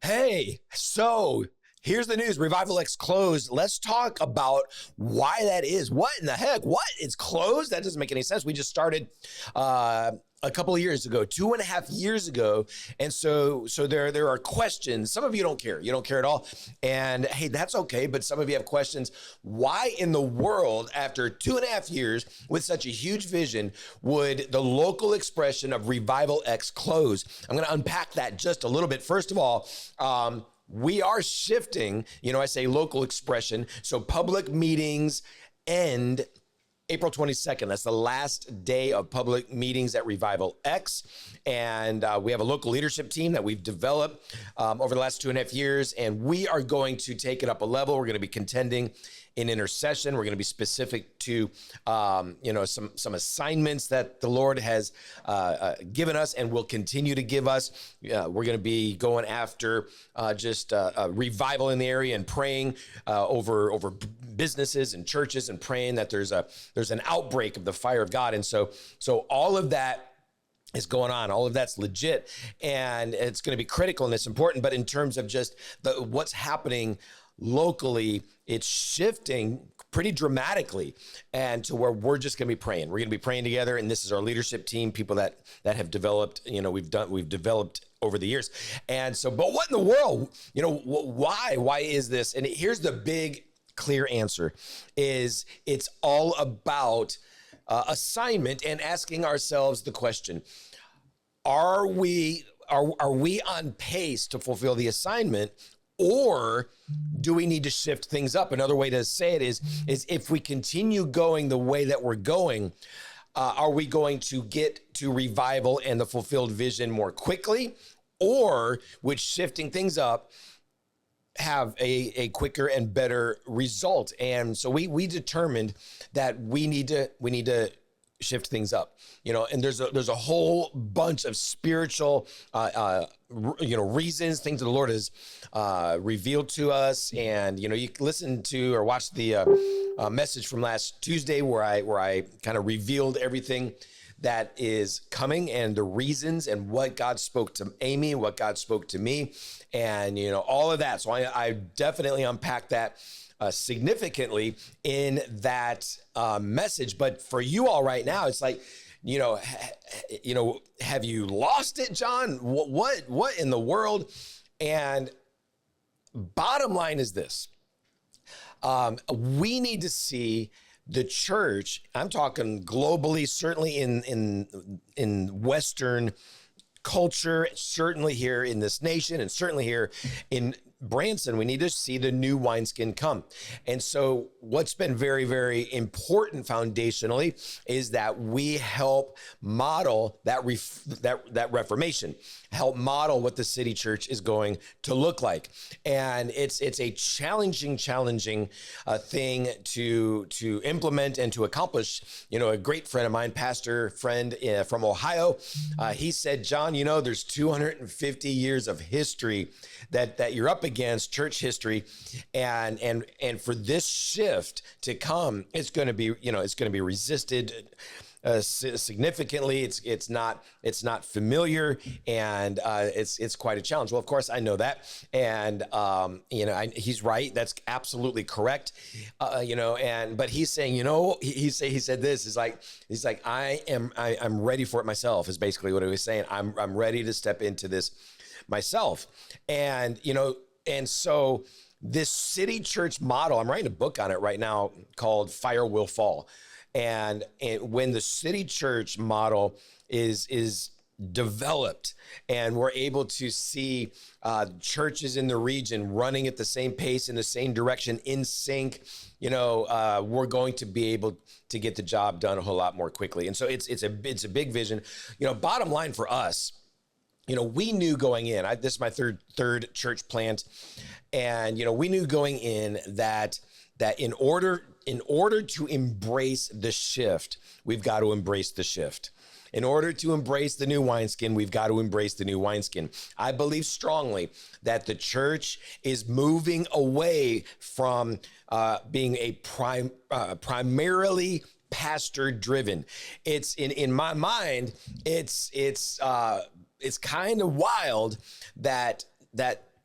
Hey, so here's the news. Revival X closed. Let's talk about why that is. What in the heck? What? It's closed? That doesn't make any sense. We just started a couple of years ago, 2.5 years ago. And so there are questions. Some of you don't care. You don't care at all. And hey, that's okay. But some of you have questions. Why in the world, after 2.5 years with such a huge vision, would the local expression of Revival X close? I'm going to unpack that just a little bit. First of all, we are shifting, I say local expression. So public meetings end April 22nd. That's the last day of public meetings at Revival X. And we have a local leadership team that we've developed over the last 2.5 years. And we are going to take it up a level. We're going to be contending in intercession. We're going to be specific to, some assignments that the Lord has given us and will continue to give us. We're going to be going after just revival in the area and praying over businesses and churches and praying that there's an outbreak of the fire of God. And so all of that is going on. All of that's legit, and it's going to be critical and it's important. But in terms of just what's happening locally, it's shifting pretty dramatically, and to where we're just going to be praying. We're going to be praying together, and this is our leadership team, people that have developed. We've developed over the years, and so. But what in the world? Why is this? And here's the big, clear answer: is it's all about assignment and asking ourselves the question: Are we on pace to fulfill the assignment? Or do we need to shift things up? Another way to say it is if we continue going the way that we're going, are we going to get to revival and the fulfilled vision more quickly? Or would shifting things up have a quicker and better result? And so we determined that we need to shift things up, and there's a whole bunch of spiritual, reasons, things that the Lord has revealed to us. And, you can listen to or watch the message from last Tuesday where I kind of revealed everything that is coming and the reasons and what God spoke to Amy, what God spoke to me, and, all of that. So I definitely unpacked that significantly in that message. But for you all right now, it's like, have you lost it, John? What in the world? And bottom line is this: we need to see the church. I'm talking globally, certainly in Western culture, certainly here in this nation, and certainly here in Branson, we need to see the new wineskin come. And so what's been very, very important foundationally is that we help model that reformation, help model what the city church is going to look like. And it's a challenging thing to implement and to accomplish. A great friend of mine, pastor friend from Ohio, he said, John, there's 250 years of history that you're up against, church history, and for this shift to come, it's going to be resisted significantly. It's not familiar, and it's quite a challenge. Well, of course I know that, and he's right. That's absolutely correct. But he's saying, he said this. He's like I'm ready for it myself. Is basically what he was saying. I'm ready to step into this myself, and so this city church model. I'm writing a book on it right now called Fire Will Fall. And when the city church model is developed and we're able to see churches in the region running at the same pace, in the same direction, in sync, we're going to be able to get the job done a whole lot more quickly. And so it's a big vision. Bottom line for us, we knew going in, this is my third church plant. And, we knew going in that in order to embrace the shift, we've got to embrace the shift. In order to embrace the new wineskin, we've got to embrace the new wineskin. I believe strongly that the church is moving away from being a primarily pastor driven. It's in my mind, it's kind of wild that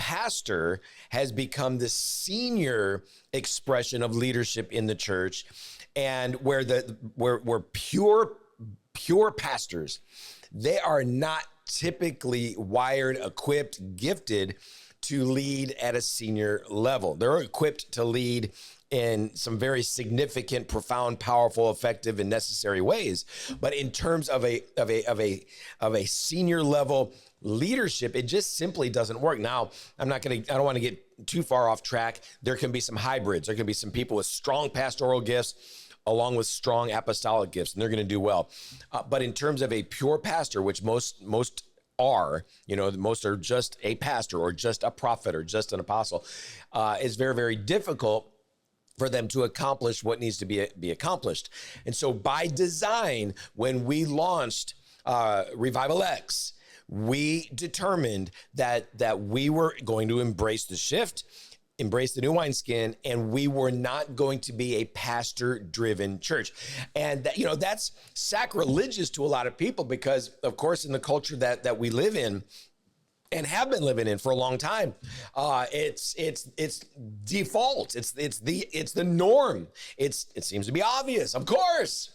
pastor has become the senior expression of leadership in the church, and where pure pastors, they are not typically wired, equipped, gifted to lead at a senior level. They're equipped to lead in some very significant, profound, powerful, effective, and necessary ways. But in terms of a senior level leadership, it just simply doesn't work. Now, I don't want to get too far off track. There can be some hybrids. There can be some people with strong pastoral gifts along with strong apostolic gifts, and they're going to do well. But in terms of a pure pastor, which most are, most are just a pastor or just a prophet or just an apostle, is very, very difficult for them to accomplish what needs to be accomplished. And so by design, when we launched Revival X, we determined that we were going to embrace the shift, embrace the new wineskin, and we were not going to be a pastor-driven church. And that's sacrilegious to a lot of people because, of course, in the culture that we live in and have been living in for a long time, it's default. It's the norm. It seems to be obvious. Of course,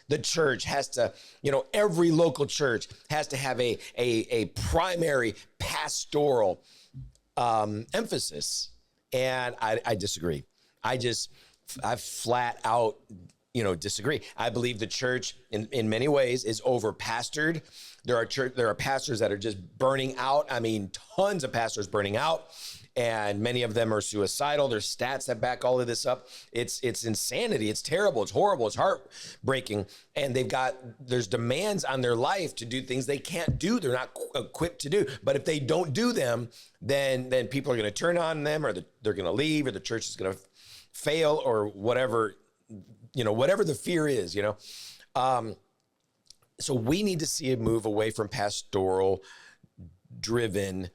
the church has to, every local church has to have a primary pastoral emphasis. And I disagree. I flat out, disagree. I believe the church in many ways is over pastored. There are pastors that are just burning out. I mean, tons of pastors burning out, and many of them are suicidal. There's stats that back all of this up. It's insanity. It's terrible. It's horrible. It's heartbreaking. And there's demands on their life to do things they can't do. They're not equipped to do. But if they don't do them, then people are going to turn on them, or they're going to leave, or the church is going to fail, or whatever, whatever the fear is, So we need to see a move away from pastoral driven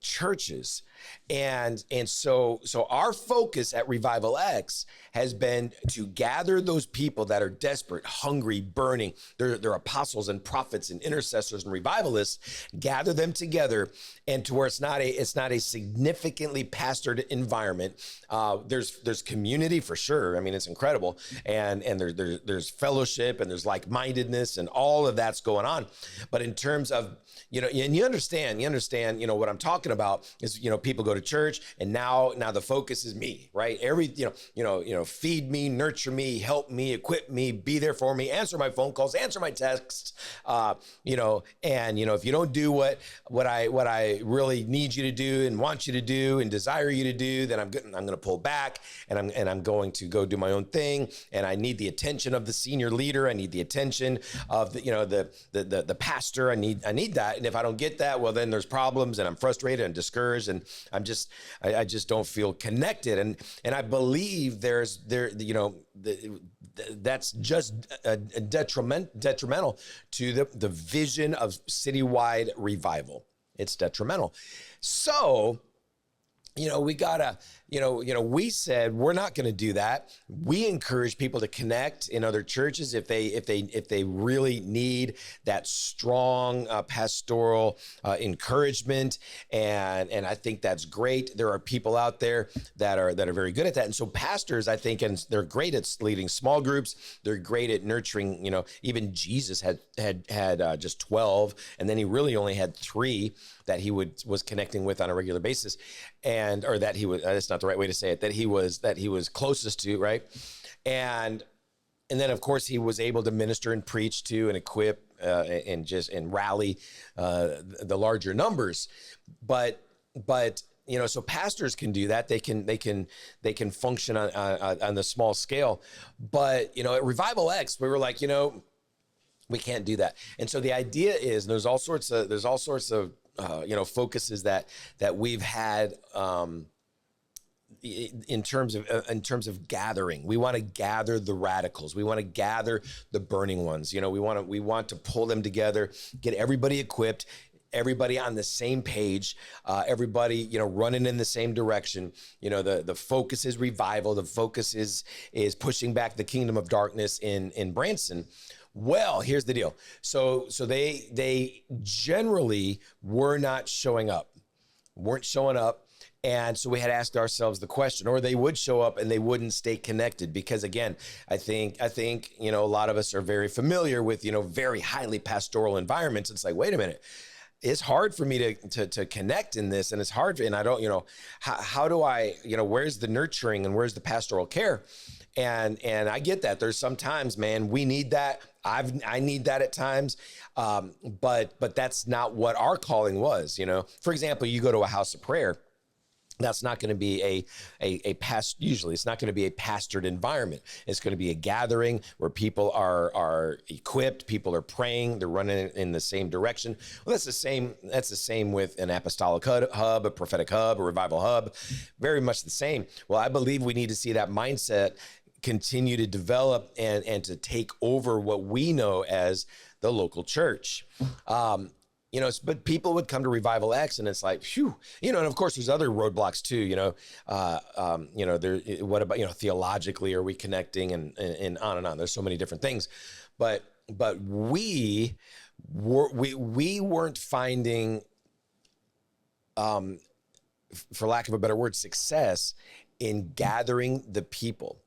churches. And so our focus at Revival X has been to gather those people that are desperate, hungry, burning. They're apostles and prophets and intercessors and revivalists. Gather them together, and to where it's not a significantly pastored environment. There's community for sure. I mean, it's incredible, and there's fellowship, and there's like-mindedness, and all of that's going on. But in terms of and you understand, what I'm talking about is, people go to church, and now the focus is me, right? Feed me, nurture me, help me, equip me, be there for me, answer my phone calls, answer my texts, and if you don't do what I really need you to do and want you to do and desire you to do, then I'm going to pull back, and I'm going to go do my own thing. And I need the attention of the senior leader. I need the attention of the pastor. I need that. And if I don't get that, well, then there's problems, and I'm frustrated and discouraged, and I just don't feel connected. And I believe that's just detrimental to the vision of citywide revival. It's detrimental. So, we gotta, we said we're not going to do that. We encourage people to connect in other churches if they really need that strong pastoral encouragement, and I think that's great. There are people out there that are very good at that, and so pastors, I think, and they're great at leading small groups. They're great at nurturing. Even Jesus had just 12, and then he really only had 3 that he was connecting with on a regular basis, or that he was. That's not the right way to say it. That he was closest to, right? And then of course he was able to minister and preach to and equip and rally the larger numbers. But so pastors can do that. They can function on the small scale. But at Revival X, we were like, we can't do that. And so the idea is, and there's all sorts of focuses that we've had in terms of gathering. We want to gather the radicals. We want to gather the burning ones. We want to pull them together, get everybody equipped, everybody on the same page, everybody, running in the same direction. The focus is revival. The focus is pushing back the kingdom of darkness in Branson. Well, here's the deal. So they generally were not showing up. weren't showing up. And so we had asked ourselves the question, or they would show up and they wouldn't stay connected. Because again, I think, a lot of us are very familiar with, very highly pastoral environments. It's like, wait a minute, it's hard for me to connect in this. And it's hard, and I don't, how do I, where's the nurturing and where's the pastoral care? And I get that. There's sometimes, man, we need that. I need that at times. But that's not what our calling was. For example, you go to a house of prayer. That's not going to be usually it's not going to be a pastored environment. It's going to be a gathering where people are equipped, people are praying, they're running in the same direction. Well, that's the same with an apostolic hub, a prophetic hub, a revival hub, very much the same. Well, I believe we need to see that mindset continue to develop and to take over what we know as the local church. But people would come to Revival X and it's like, phew, and of course there's other roadblocks too, what about, theologically, are we connecting and on and on. There's so many different things, but we weren't finding, for lack of a better word, success in gathering the people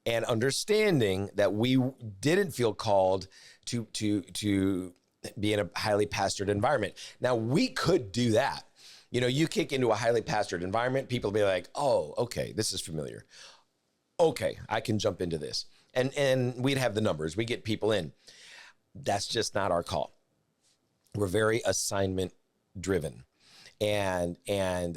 and understanding that we didn't feel called to be in a highly pastored environment. Now, we could do that. You kick into a highly pastored environment, people will be like, oh, okay, this is familiar. Okay, I can jump into this. And we'd have the numbers. We get people in. That's just not our call. We're very assignment driven. And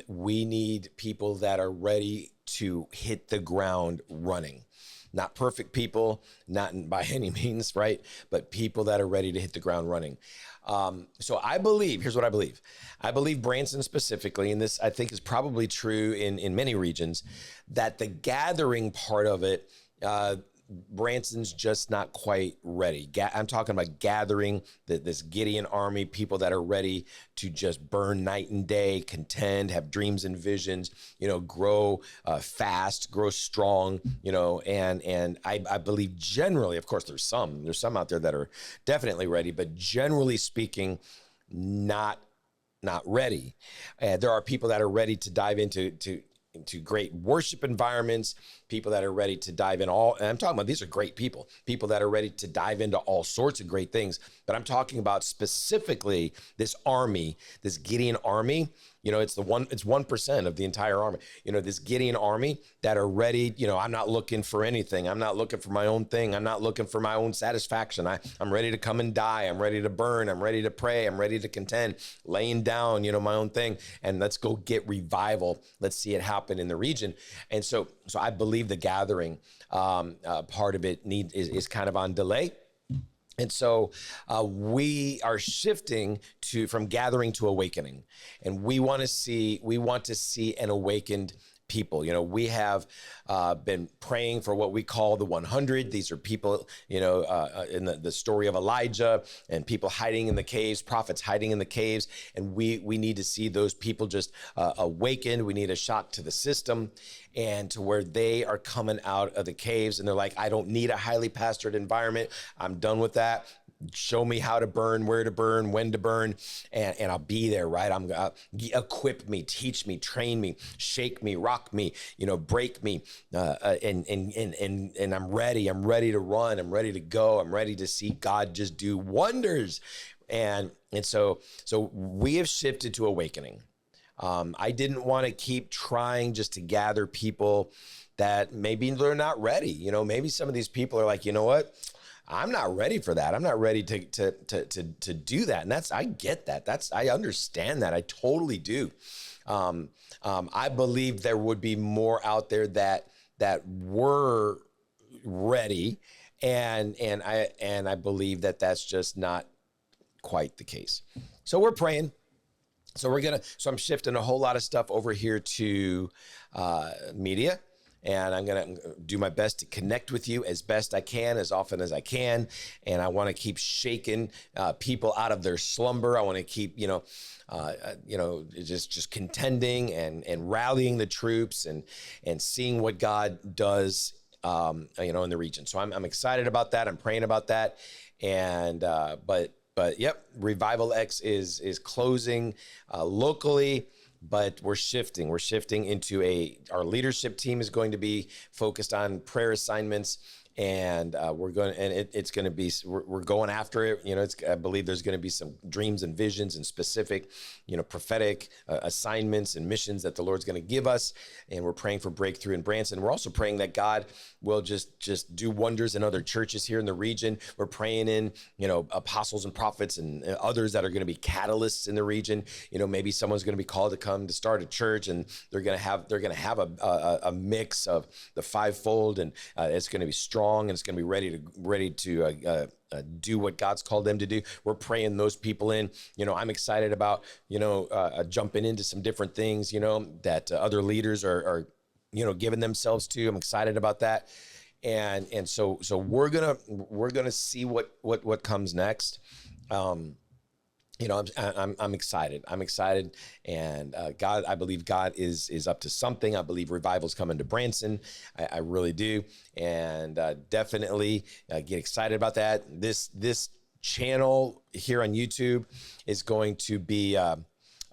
we need people that are ready to hit the ground running. Not perfect people, not by any means, right? But people that are ready to hit the ground running. So I believe, here's what I believe. I believe Branson specifically, and this I think is probably true in many regions, that the gathering part of it, Branson's just not quite ready. I'm talking about gathering this Gideon army, people that are ready to just burn night and day, contend, have dreams and visions, grow fast, grow strong, and I believe generally, of course, there's some out there that are definitely ready, but generally speaking, not ready. There are people that are ready to dive into great worship environments, people that are ready to dive in and I'm talking about, these are great people that are ready to dive into all sorts of great things. But I'm talking about specifically this army, this Gideon army. It's 1% of the entire army. This Gideon army that are ready. I'm not looking for anything. I'm not looking for my own thing. I'm not looking for my own satisfaction. I'm ready to come and die. I'm ready to burn. I'm ready to pray. I'm ready to contend, laying down, my own thing. And let's go get revival. Let's see it happen in the region. And so I believe the gathering part of it is kind of on delay. And so we are shifting from gathering to awakening, and we want to see an awakened people. We have been praying for what we call the 100. These are people, in the story of Elijah, and people hiding in the caves, prophets hiding in the caves. And we need to see those people just awakened. We need a shock to the system, and to where they are coming out of the caves and they're like, I don't need a highly pastored environment. I'm done with that. Show me how to burn, where to burn, when to burn, and I'll be there, right? Equip me, teach me, train me, shake me, rock me, break me, and I'm ready. I'm ready to run. I'm ready to go. I'm ready to see God just do wonders. And so we have shifted to awakening. I didn't want to keep trying just to gather people that maybe they're not ready. Maybe some of these people are like, you know what? I'm not ready for that. I'm not ready to do that. And I get that. I understand that. I totally do. I believe there would be more out there that were ready. And I believe that that's just not quite the case. So we're praying. So I'm shifting a whole lot of stuff over here to media. And I'm going to do my best to connect with you as best I can, as often as I can. And I want to keep shaking people out of their slumber. I want to keep, just contending and rallying the troops and seeing what God does, in the region. So I'm excited about that. I'm praying about that. And, but yep, Revival X is closing locally. but we're shifting. We're shifting into our leadership team is going to be focused on prayer assignments. And it's going to be, we're going after it. I believe there's going to be some dreams and visions and specific, prophetic assignments and missions that the Lord's going to give us. And we're praying for breakthrough in Branson. We're also praying that God will just do wonders in other churches here in the region. We're praying in, apostles and prophets and others that are going to be catalysts in the region. Maybe someone's going to be called to come to start a church, and they're going to have a mix of the fivefold, and it's going to be strong. And it's going to be ready to do what God's called them to do. We're praying those people in. I'm excited about jumping into some different things that other leaders are giving themselves to. I'm excited about that, and so we're gonna see what comes next. I'm excited. I'm excited. And God, I believe God is up to something. I believe revival's coming to Branson. I really do. And definitely get excited about that. This channel here on YouTube is going to be kind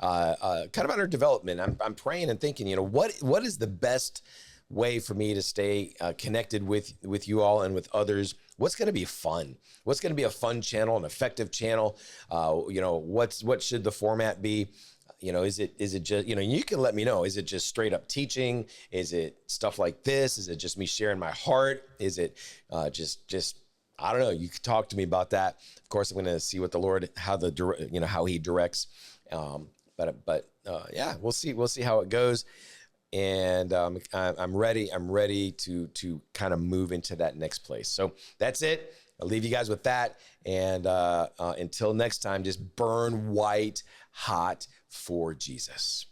of under development. I'm praying and thinking, what is the best way for me to stay connected with you all and with others? What's going to be fun? What's going to be a fun channel, an effective channel? What should the format be? Is it just, you can let me know. Is it just straight up teaching? Is it stuff like this? Is it just me sharing my heart? Is it just I don't know. You could talk to me about that. Of course, I'm going to see what the Lord, how he directs. Yeah, we'll see how it goes. And I'm ready to kind of move into that next place. So that's it. I'll leave you guys with that. And until next time, just burn white hot for Jesus.